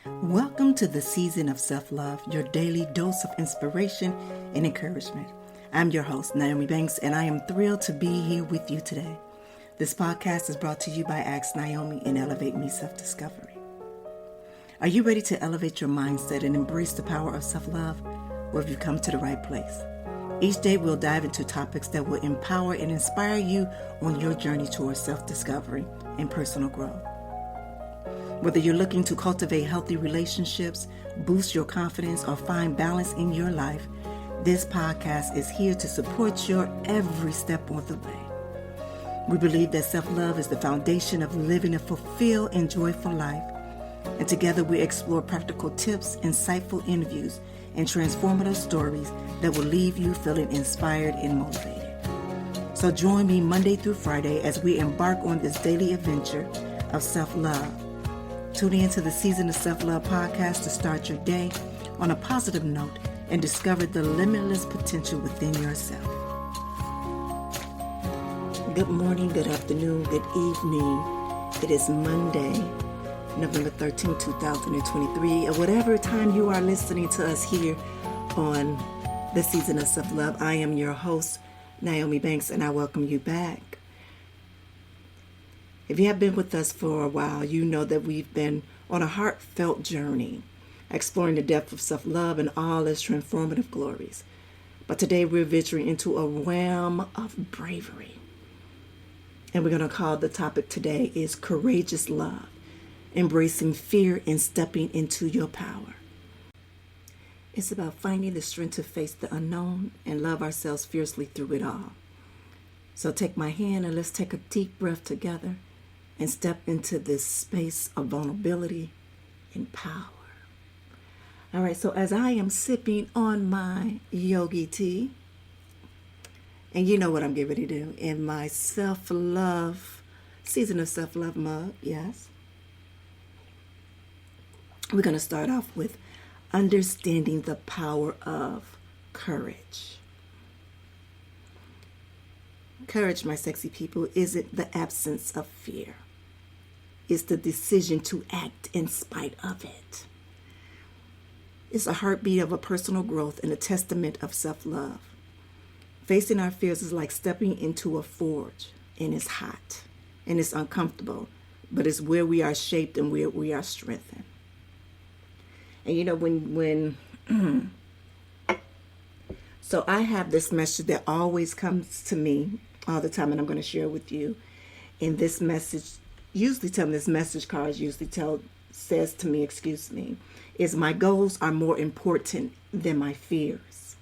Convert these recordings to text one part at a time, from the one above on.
Welcome to the season of self-love, your daily dose of inspiration and encouragement. I'm your host, Nyomi, and I am thrilled to be here with you today. This podcast is brought to you by Ask Nyomi and Elevate Me Self-Discovery. Are you ready to elevate your mindset and embrace the power of self-love? Well, you've come to the right place. Each day we'll dive into topics that will empower and inspire you on your journey towards self-discovery and personal growth. Whether you're looking to cultivate healthy relationships, boost your confidence, or find balance in your life, this podcast is here to support your every step on the way. We believe that self-love is the foundation of living a fulfilled and joyful life. And together we explore practical tips, insightful interviews, and transformative stories that will leave you feeling inspired and motivated. So join me Monday through Friday as we embark on this daily adventure of self-love. Tune in to the Season of Self-Love podcast to start your day on a positive note and discover the limitless potential within yourself. Good morning, good afternoon, good evening. It is Monday, November 13, 2023, or whatever time you are listening to us here on the Season of Self-Love. I am your host, Nyomi Banks, and I welcome you back. If you have been with us for a while, you know that we've been on a heartfelt journey, exploring the depth of self-love and all its transformative glories. But today we're venturing into a realm of bravery. And we're going to call the topic today is courageous love, embracing fear and stepping into your power. It's about finding the strength to face the unknown and love ourselves fiercely through it all. So take my hand and let's take a deep breath together and step into this space of vulnerability and power. All right, so as I am sipping on my yogi tea, and you know what I'm getting ready to do, in my self-love, Season of Self-Love mug, yes. We're going to start off with understanding the power of courage. Courage, my sexy people, isn't the absence of fear. It's the decision to act in spite of it. It's a heartbeat of a personal growth and a testament of self-love. Facing our fears is like stepping into a forge, and it's hot, and it's uncomfortable, but it's where we are shaped and where we are strengthened. And you know, when so I have this message that always comes to me all the time, and I'm going to share it with you. And this message, this message card says to me, is my goals are more important than my fears.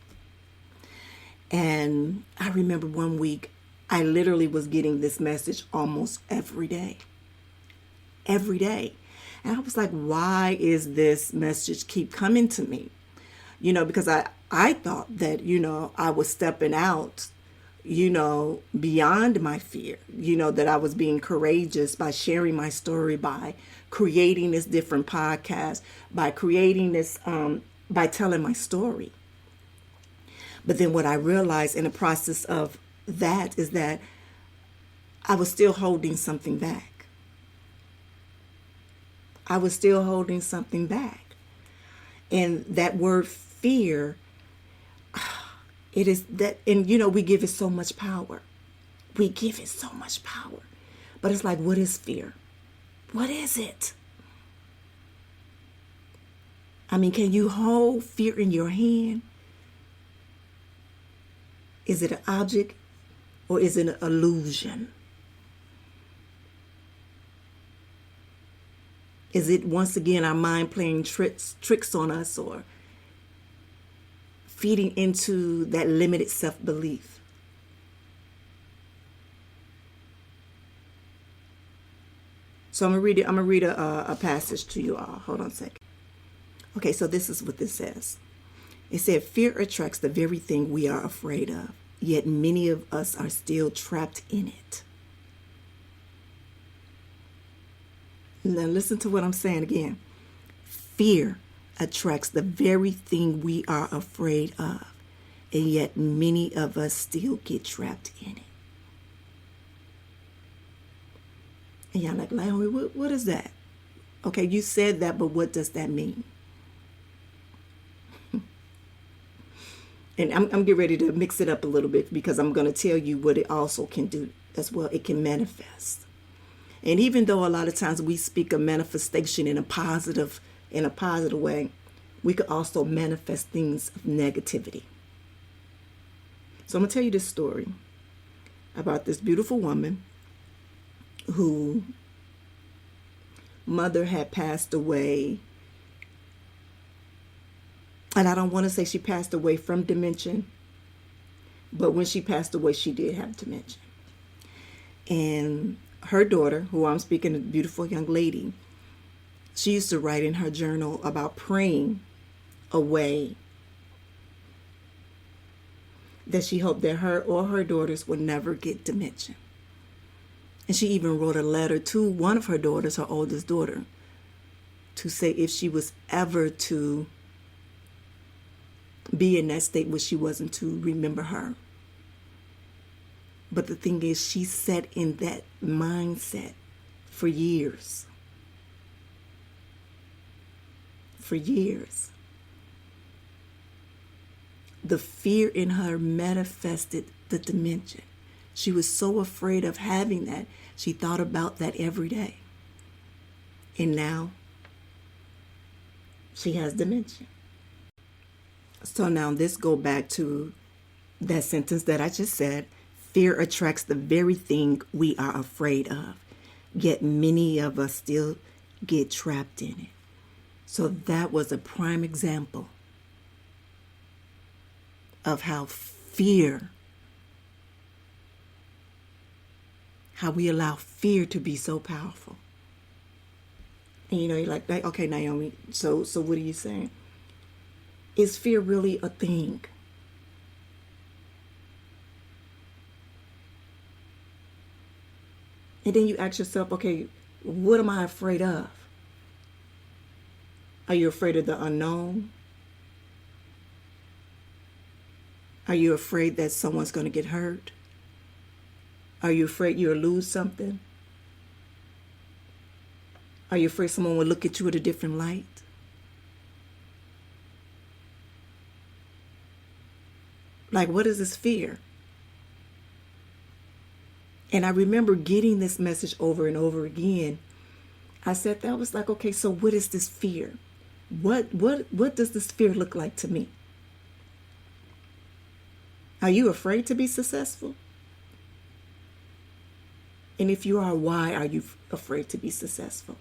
And I remember one week, I literally was getting this message almost every day. And I was like, why is this message keep coming to me? You know, because I thought that, I was stepping out, beyond my fear, that I was being courageous by sharing my story, by creating this different podcast, by creating this, by telling my story. But then what I realized in the process of that is that I was still holding something back. And that word fear, it is that, and we give it so much power. But it's like, what is fear? What is it? I mean, can you hold fear in your hand? Is it an object or is it an illusion? Is it once again our mind playing tricks on us, or feeding into that limited self-belief? So I'm gonna read a passage to you all. Hold on a second. Okay, so this is what this says. It said, fear attracts the very thing we are afraid of, yet many of us are still trapped in it. Now listen to what I'm saying again. Fear attracts the very thing we are afraid of, and yet many of us still get trapped in it. And y'all like, what is that? Okay, you said that, but what does that mean? And I'm getting ready to mix it up a little bit because I'm going to tell you what it also can do as well. It can manifest. And even though a lot of times we speak of manifestation in a positive way, we could also manifest things of negativity. So I'm going to tell you this story about this beautiful woman who mother had passed away. And I don't want to say she passed away from dementia, but when she passed away, she did have dementia. And her daughter, who I'm speaking, a beautiful young lady, she used to write in her journal about praying away that she hoped that her or her daughters would never get dementia. And she even wrote a letter to one of her daughters, her oldest daughter, to say if she was ever to be in that state where she wasn't to remember her. But the thing is, she sat in that mindset for years. For years. The fear in her manifested the dementia. She was so afraid of having that. She thought about that every day. And now she has dementia. So now this go back to that sentence that I just said. Fear attracts the very thing we are afraid of. Yet many of us still get trapped in it. So that was a prime example of how we allow fear to be so powerful. And you're like, okay, Naomi, so what are you saying? Is fear really a thing? And then you ask yourself, okay, what am I afraid of? Are you afraid of the unknown? Are you afraid that someone's going to get hurt? Are you afraid you'll lose something? Are you afraid someone will look at you with a different light? Like, what is this fear? And I remember getting this message over and over again. I said, that was like, okay, so what is this fear? What does this fear look like to me? Are you afraid to be successful? And if you are, why are you afraid to be successful?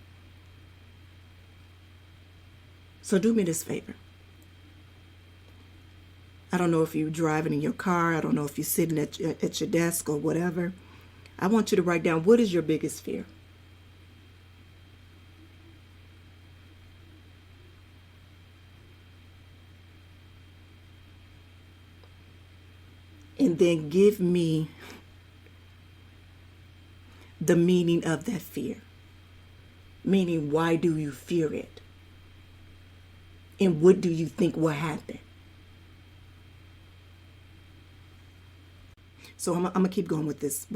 So do me this favor. I don't know if you're driving in your car. I don't know if you're sitting at your desk or whatever. I want you to write down, what is your biggest fear? And then give me the meaning of that fear. Meaning, why do you fear it? And what do you think will happen? So I'm gonna keep going with this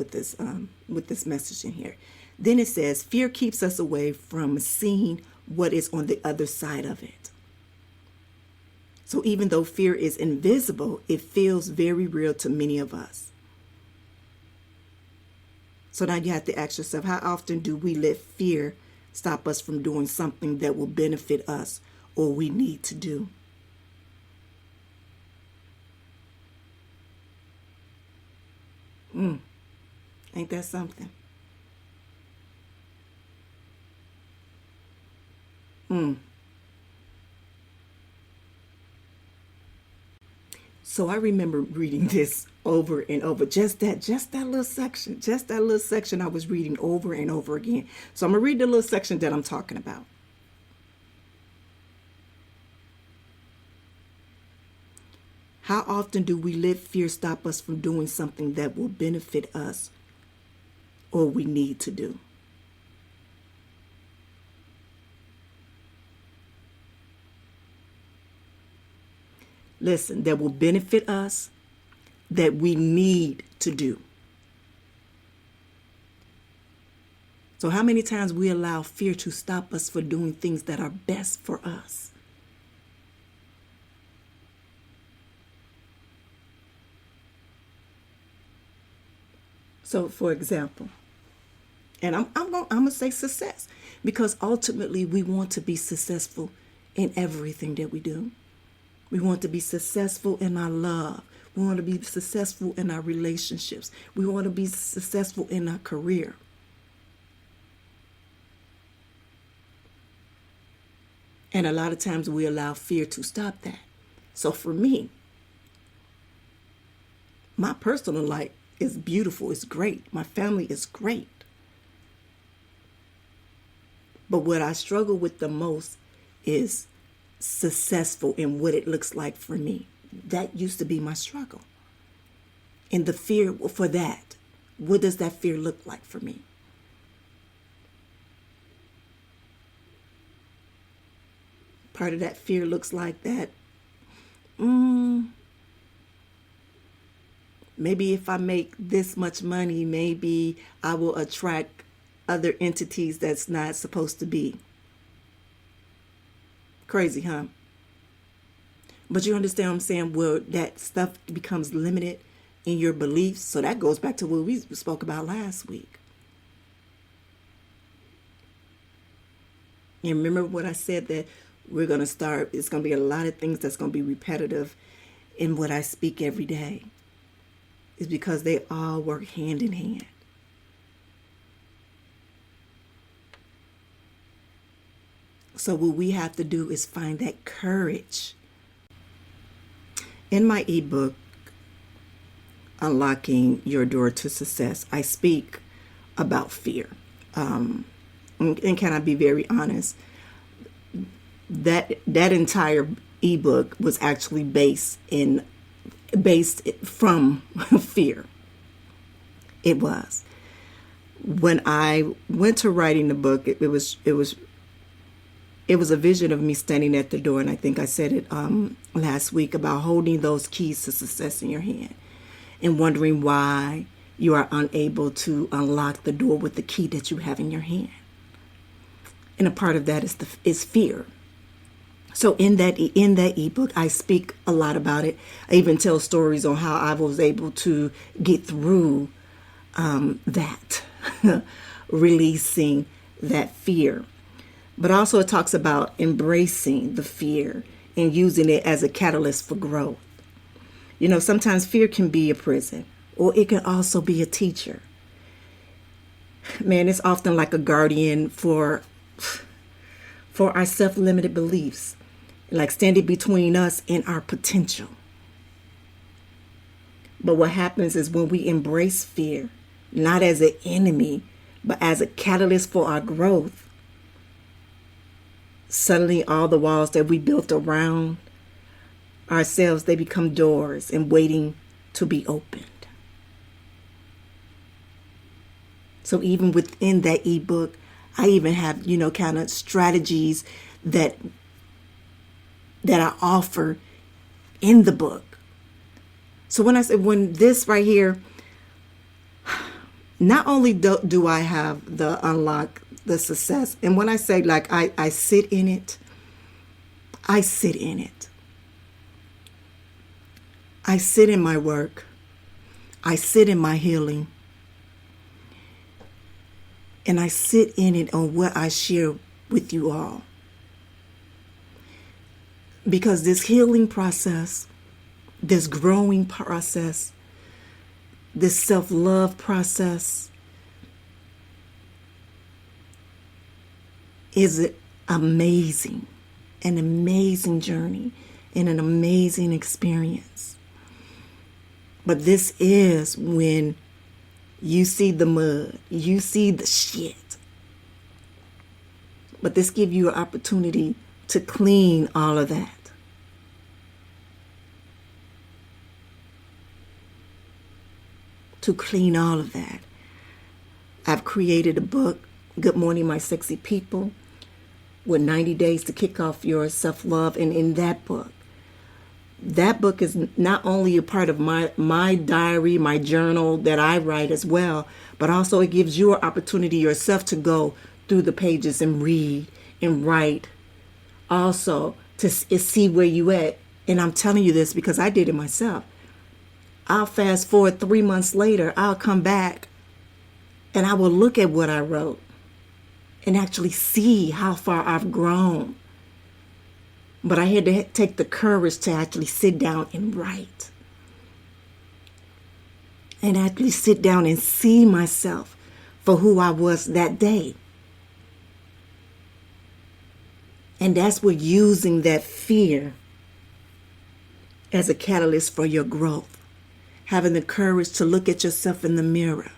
message in here. Then it says, fear keeps us away from seeing what is on the other side of it. So even though fear is invisible, it feels very real to many of us. So now you have to ask yourself, how often do we let fear stop us from doing something that will benefit us or we need to do? Ain't that something? So I remember reading this over and over. Just that little section I was reading over and over again. So I'm going to read the little section that I'm talking about. How often do we let fear stop us from doing something that will benefit us or we need to do? Listen, that will benefit us, that we need to do. So how many times we allow fear to stop us for doing things that are best for us? So, for example, and I'm gonna say success, because ultimately we want to be successful in everything that we do. We want to be successful in our love. We want to be successful in our relationships. We want to be successful in our career. And a lot of times we allow fear to stop that. So for me, my personal life is beautiful, it's great. My family is great. But what I struggle with the most is successful in what it looks like for me. That used to be my struggle. And the fear for that, what does that fear look like for me? Part of that fear looks like that, maybe if I make this much money, maybe I will attract other entities that's not supposed to be. Crazy, huh? But you understand what I'm saying? Where that stuff becomes limited in your beliefs. So that goes back to what we spoke about last week. And remember what I said, that we're going to start, it's going to be a lot of things that's going to be repetitive in what I speak every day. It's because they all work hand in hand. So what we have to do is find that courage. In my ebook, Unlocking Your Door to Success, I speak about fear. And can I be very honest? That entire ebook was actually based from fear. It was. When I went to writing the book, it was a vision of me standing at the door, and I think I said it last week, about holding those keys to success in your hand and wondering why you are unable to unlock the door with the key that you have in your hand. And a part of that is fear. So in that ebook, I speak a lot about it. I even tell stories on how I was able to get through that, releasing that fear. But also it talks about embracing the fear and using it as a catalyst for growth. You know, sometimes fear can be a prison, or it can also be a teacher. Man, it's often like a guardian for our self-limited beliefs, like standing between us and our potential. But what happens is when we embrace fear, not as an enemy, but as a catalyst for our growth, suddenly all the walls that we built around ourselves, they become doors and waiting to be opened. So even within that ebook, I even have, kind of strategies that I offer in the book. So when this right here, not only do I have the unlock the success, and when I say like I sit in it, I sit in it. I sit in my work. I sit in my healing. And I sit in it on what I share with you all. Because this healing process, this growing process, this self-love process is amazing, an amazing journey and an amazing experience. But this is when you see the mud, you see the shit. But this gives you an opportunity to clean all of that. To clean all of that. I've created a book, Good Morning, My Sexy People, with 90 days to kick off your self-love. And in that book, that book is not only a part of my diary, my journal that I write as well, but also it gives you an opportunity yourself to go through the pages and read and write, also to see where you at. And I'm telling you this because I did it myself. I'll fast forward 3 months later, I'll come back and I will look at what I wrote and actually see how far I've grown. But I had to take the courage to actually sit down and write. And actually sit down and see myself for who I was that day. And that's where using that fear as a catalyst for your growth. Having the courage to look at yourself in the mirror.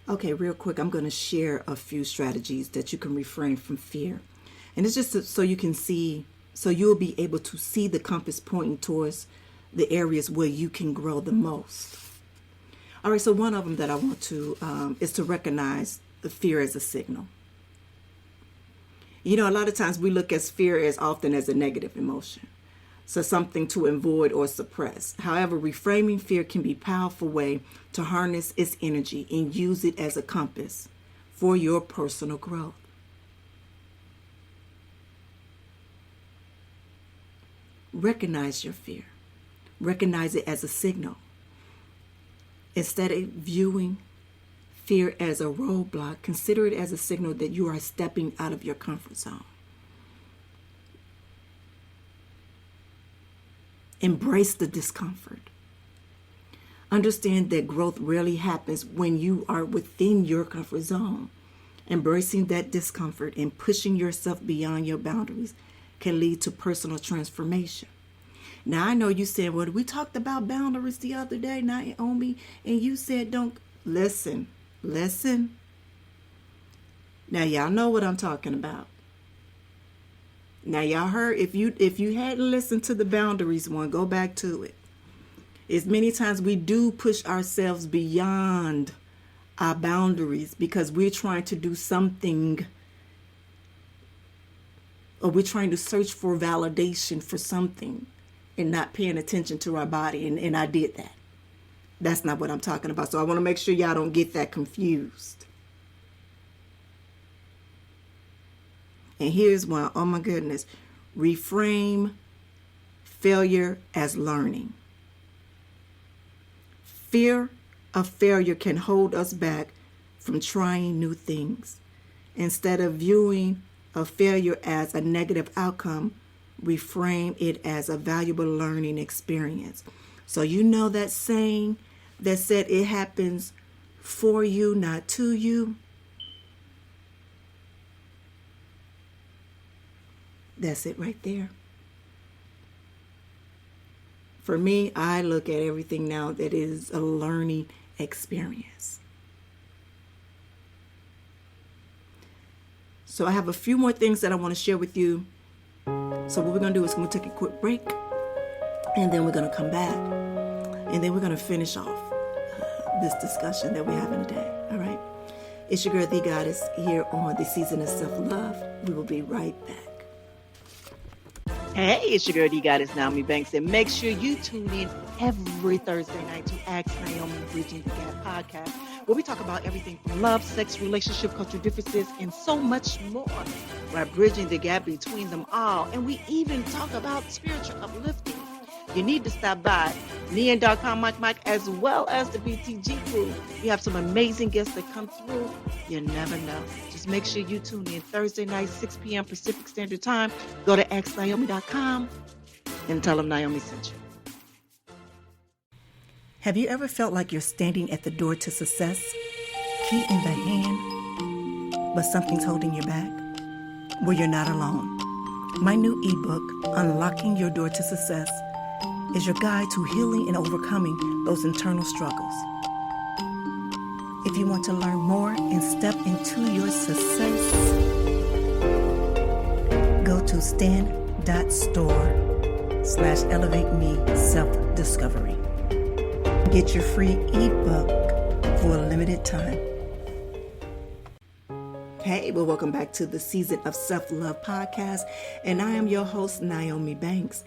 Okay, real quick, I'm going to share a few strategies that you can refrain from fear. And it's just so you can see, so you'll be able to see the compass pointing towards the areas where you can grow the most. All right, so one of them that I want to, is to recognize the fear as a signal. You know, a lot of times we look at fear as often as a negative emotion. So something to avoid or suppress. However, reframing fear can be a powerful way to harness its energy and use it as a compass for your personal growth. Recognize your fear. Recognize it as a signal. Instead of viewing fear as a roadblock, consider it as a signal that you are stepping out of your comfort zone. Embrace the discomfort. Understand that growth rarely happens when you are within your comfort zone. Embracing that discomfort and pushing yourself beyond your boundaries can lead to personal transformation. Now, I know you said, well, we talked about boundaries the other day, Nyomi, and you said don't listen. Now, y'all know what I'm talking about. Now, y'all heard, if you hadn't listened to the boundaries one, go back to it. As many times we do push ourselves beyond our boundaries because we're trying to do something, or we're trying to search for validation for something and not paying attention to our body. And I did that. That's not what I'm talking about. So I want to make sure y'all don't get that confused. And here's one. Oh my goodness. Reframe failure as learning. Fear of failure can hold us back from trying new things. Instead of viewing a failure as a negative outcome, reframe it as a valuable learning experience. So you know that saying that said it happens for you, not to you? That's it right there. For me, I look at everything now that is a learning experience. So I have a few more things that I want to share with you. So what we're going to do is we're going to take a quick break, and then we're going to come back, and then we're going to finish off this discussion that we're having today. All right. It's your girl, The Goddess, here on the Season of Self-Love. We will be right back. Hey, it's your girl, The Goddess, Nyomi, and make sure you tune in every Thursday night to Ask Nyomi Bridging the Gap podcast, where we talk about everything from love, sex, relationship, cultural differences, and so much more. We're bridging the gap between them all, and we even talk about spiritual uplifting. You need to stop by Neon.com, Mike, as well as the BTG crew. We have some amazing guests that come through. You never know. Just make sure you tune in Thursday night, 6 p.m. Pacific Standard Time. Go to AskNyomi.com and tell them Nyomi sent you. Have you ever felt like you're standing at the door to success, key in the hand, but something's holding you back? Well, you're not alone. My new ebook, Unlocking Your Door to Success, is your guide to healing and overcoming those internal struggles. If you want to learn more and step into your success, go to stand.store/elevate-me-self-discovery. Get your free ebook for a limited time. Hey, well, welcome back to the Season of Self-Love podcast, and I am your host, Nyomi Banks.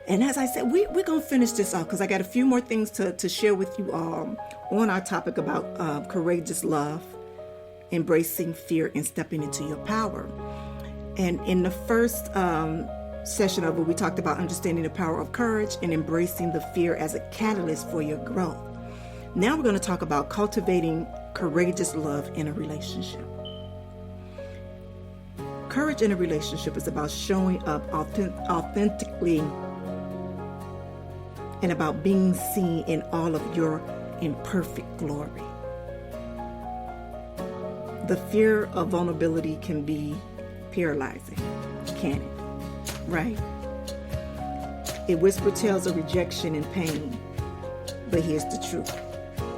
And as I said, we're going to finish this off because I got a few more things to share with you all on our topic about courageous love, embracing fear, and stepping into your power. And in the first session of it, we talked about understanding the power of courage and embracing the fear as a catalyst for your growth. Now we're going to talk about cultivating courageous love in a relationship. Courage in a relationship is about showing up authentically and about being seen in all of your imperfect glory. The fear of vulnerability can be paralyzing, can it? Right? It whispers tales of rejection and pain. But here's the truth.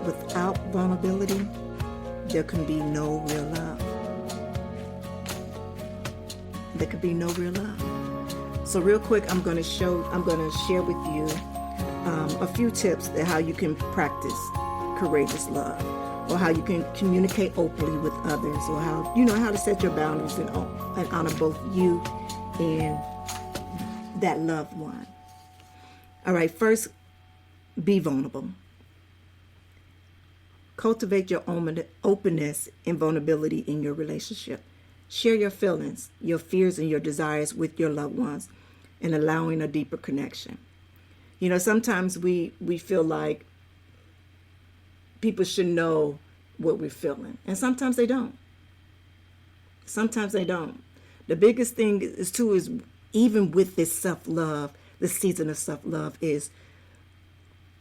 Without vulnerability, there can be no real love. There could be no real love. So real quick, I'm going to share with you a few tips on how you can practice courageous love, or how you can communicate openly with others, or how to set your boundaries and honor both you and that loved one. All right, first, be vulnerable. Cultivate your own openness and vulnerability in your relationship. Share your feelings, your fears, and your desires with your loved ones, and allowing a deeper connection. Sometimes we feel like people should know what we're feeling, and sometimes they don't. The biggest thing is even with this self-love, the season of self-love, is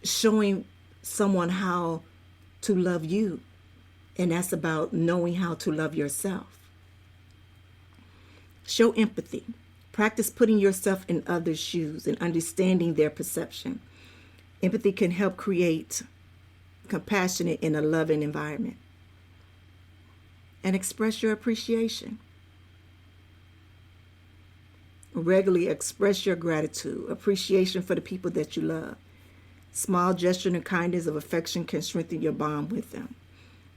showing someone how to love you, and that's about knowing how to love yourself. Show empathy. Practice putting yourself in others' shoes and understanding their perception. Empathy can help create compassionate and a loving environment. And express your appreciation. Regularly express your gratitude, appreciation for the people that you love. Small gesture and kindness of affection can strengthen your bond with them.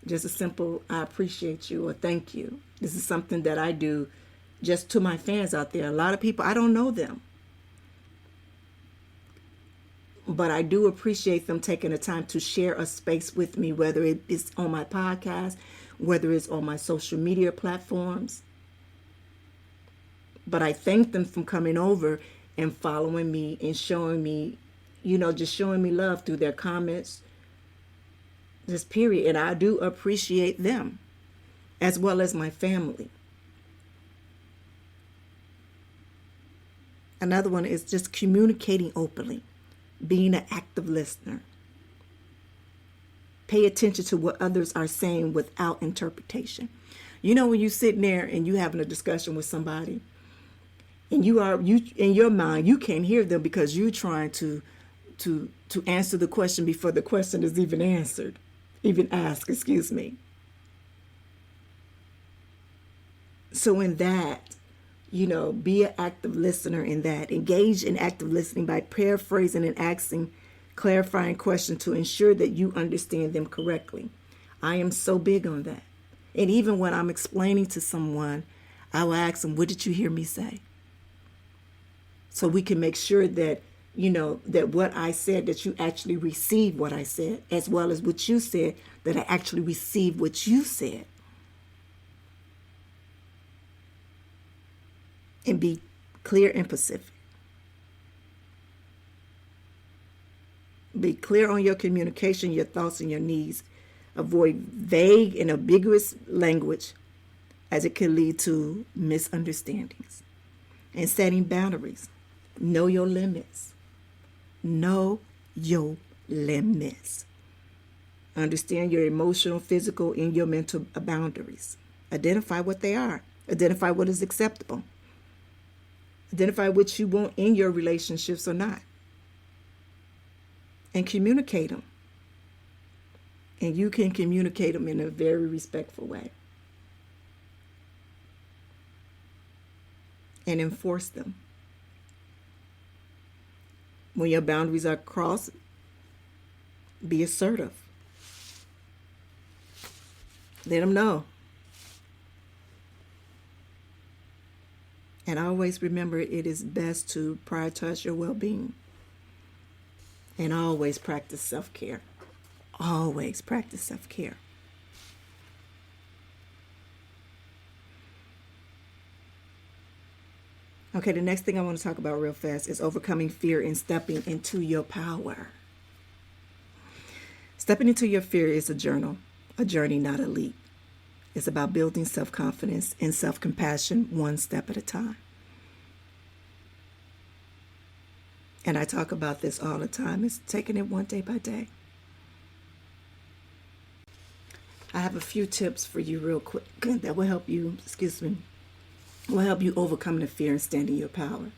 Just a simple, I appreciate you, or thank you. This is something that I do just to my fans out there. A lot of people, I don't know them, but I do appreciate them taking the time to share a space with me, whether it is on my podcast, whether it's on my social media platforms. But I thank them for coming over and following me and showing me, just showing me love through their comments, just period. And I do appreciate them as well as my family. Another one is just communicating openly, being an active listener. Pay attention to what others are saying without interpretation. When you're sitting there and you having a discussion with somebody, and you in your mind, you can't hear them because you're trying to answer the question before the question is even asked, excuse me. So in that, be an active listener in that. Engage in active listening by paraphrasing and asking clarifying questions to ensure that you understand them correctly. I am so big on that. And even when I'm explaining to someone, I will ask them, what did you hear me say? So we can make sure that, that what I said, that you actually receive what I said, as well as what you said, that I actually receive what you said. And be clear and specific. Be clear on your communication, your thoughts, and your needs. Avoid vague and ambiguous language, as it can lead to misunderstandings. And setting boundaries. Know your limits. Know your limits. Understand your emotional, physical, and your mental boundaries. Identify what they are. Identify what is acceptable. Identify what you want in your relationships or not. And communicate them. And you can communicate them in a very respectful way. And enforce them. When your boundaries are crossed, be assertive. Let them know. And always remember, it is best to prioritize your well-being. And always practice self-care. Always practice self-care. Okay, the next thing I want to talk about real fast is overcoming fear and stepping into your power. Stepping into your fear is a journey, not a leap. It's about building self-confidence and self-compassion one step at a time. And I talk about this all the time. It's taking it one day by day. I have a few tips for you real quick that will help you, will help you overcome the fear and stand in your power.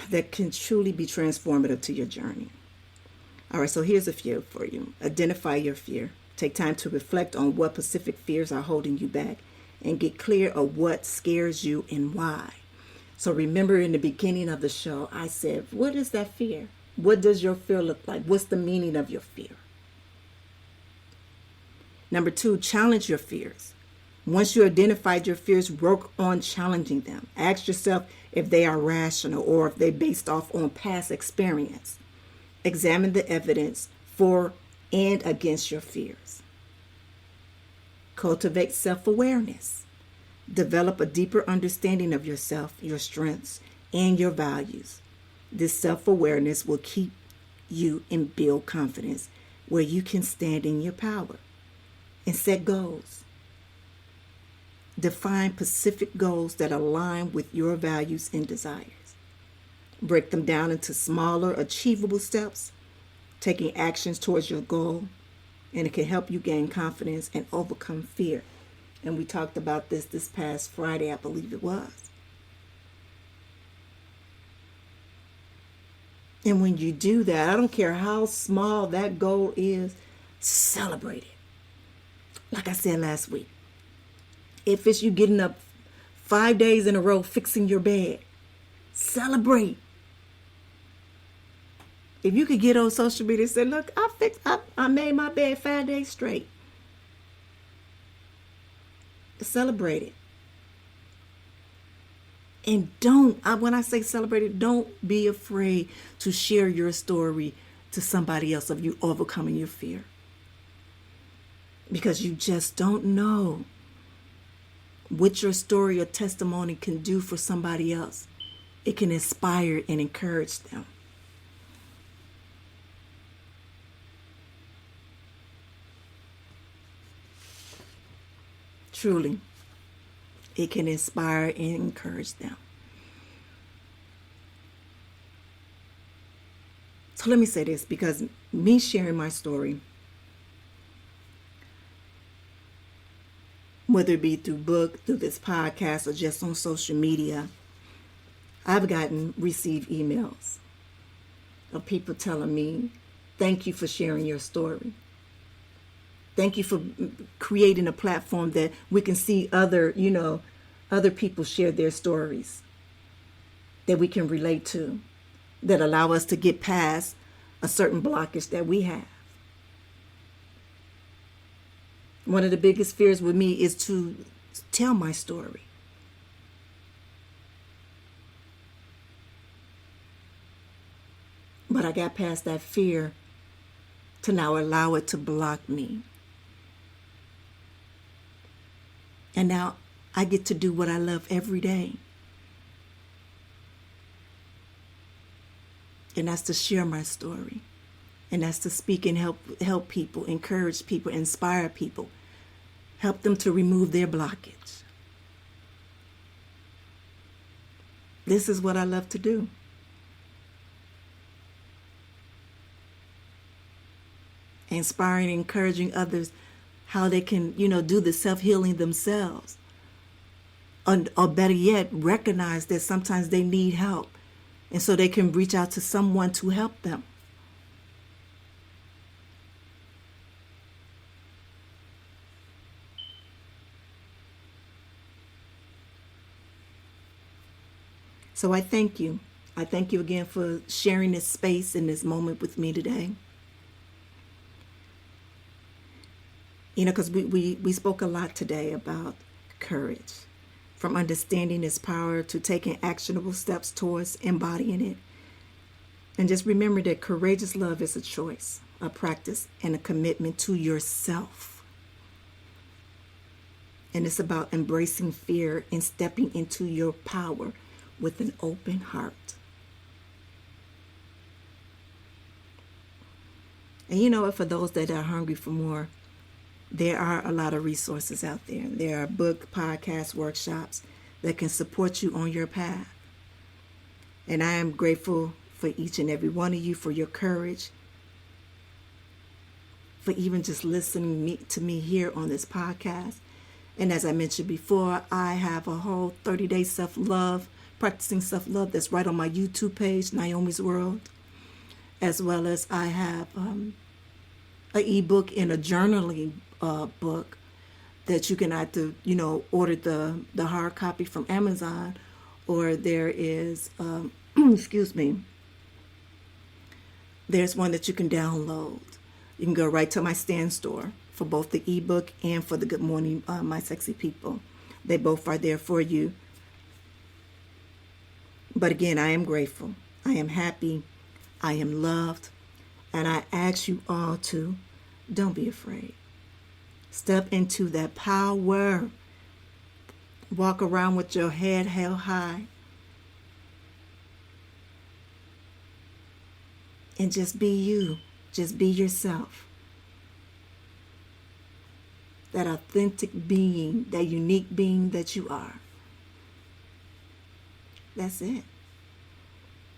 That can truly be transformative to your journey. All right, so here's a few for you. Identify your fear. Take time to reflect on what specific fears are holding you back and get clear of what scares you and why. So remember, in the beginning of the show, I said, what is that fear? What does your fear look like? What's the meaning of your fear? Number 2, challenge your fears. Once you identified your fears, work on challenging them. Ask yourself if they are rational or if they're based off on past experience. Examine the evidence for and against your fears. Cultivate self-awareness. Develop a deeper understanding of yourself, your strengths, and your values. This self-awareness will keep you and build confidence where you can stand in your power. And set goals. Define specific goals that align with your values and desires. Break them down into smaller, achievable steps, taking actions towards your goal, and it can help you gain confidence and overcome fear. And we talked about this past Friday, I believe it was. And when you do that, I don't care how small that goal is, celebrate it. Like I said last week, if it's you getting up 5 days in a row fixing your bed, celebrate. If you could get on social media and say, look, I made my bed 5 days straight. Celebrate it. And when I say celebrate it, don't be afraid to share your story to somebody else of you overcoming your fear. Because you just don't know what your story or testimony can do for somebody else. It can inspire and encourage them. Truly, it can inspire and encourage them. So let me say this, because me sharing my story, whether it be through book, through this podcast, or just on social media, I've received emails of people telling me, thank you for sharing your story. Thank you for creating a platform that we can see other people share their stories that we can relate to, that allow us to get past a certain blockage that we have. One of the biggest fears with me is to tell my story. But I got past that fear to now allow it to block me. And now I get to do what I love every day. And that's to share my story. And that's to speak and help people, encourage people, inspire people. Help them to remove their blockage. This is what I love to do. Inspiring and encouraging others how they can, do the self-healing themselves. Or better yet, recognize that sometimes they need help. And so they can reach out to someone to help them. So I thank you. I thank you again for sharing this space and this moment with me today. Because we spoke a lot today about courage. from understanding its power to taking actionable steps towards embodying it. And just remember that courageous love is a choice, a practice, and a commitment to yourself. And it's about embracing fear and stepping into your power with an open heart. And you know what, for those that are hungry for more, there are a lot of resources out there. There are book, podcasts, workshops that can support you on your path. And I am grateful for each and every one of you, for your courage, for even just listening to me here on this podcast. And as I mentioned before, I have a whole 30-day self-love, practicing self-love that's right on my YouTube page, Nyomi's World. As well as I have an ebook and a journaling book that you can either, order the hard copy from Amazon, or there is, there's one that you can download. You can go right to my stand store for both the ebook and for the Good Morning, My Sexy People. They both are there for you. But again, I am grateful. I am happy. I am loved. And I ask you all to, don't be afraid. Step into that power. Walk around with your head held high. And just be you. Just be yourself. That authentic being, that unique being that you are. That's it.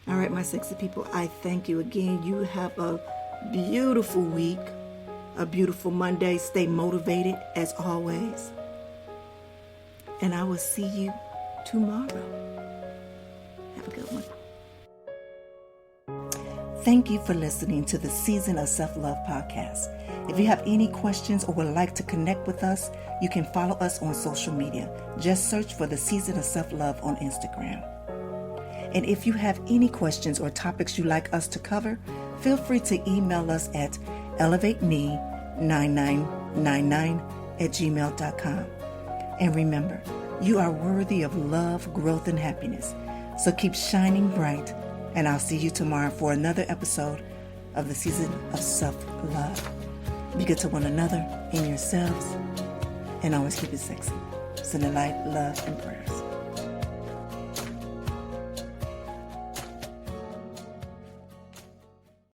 All right, my sexy people, I thank you again. You have a beautiful week, a beautiful Monday. Stay motivated as always. And I will see you tomorrow. Have a good one. Thank you for listening to the Season of Self-Love podcast. If you have any questions or would like to connect with us, you can follow us on social media. Just search for the Season of Self-Love on Instagram. And if you have any questions or topics you'd like us to cover, feel free to email us at elevateme9999@gmail.com. And remember, you are worthy of love, growth, and happiness. So keep shining bright. And I'll see you tomorrow for another episode of the Season of Self-Love. Be good to one another and yourselves. And always keep it sexy. Sending light, love, and prayers.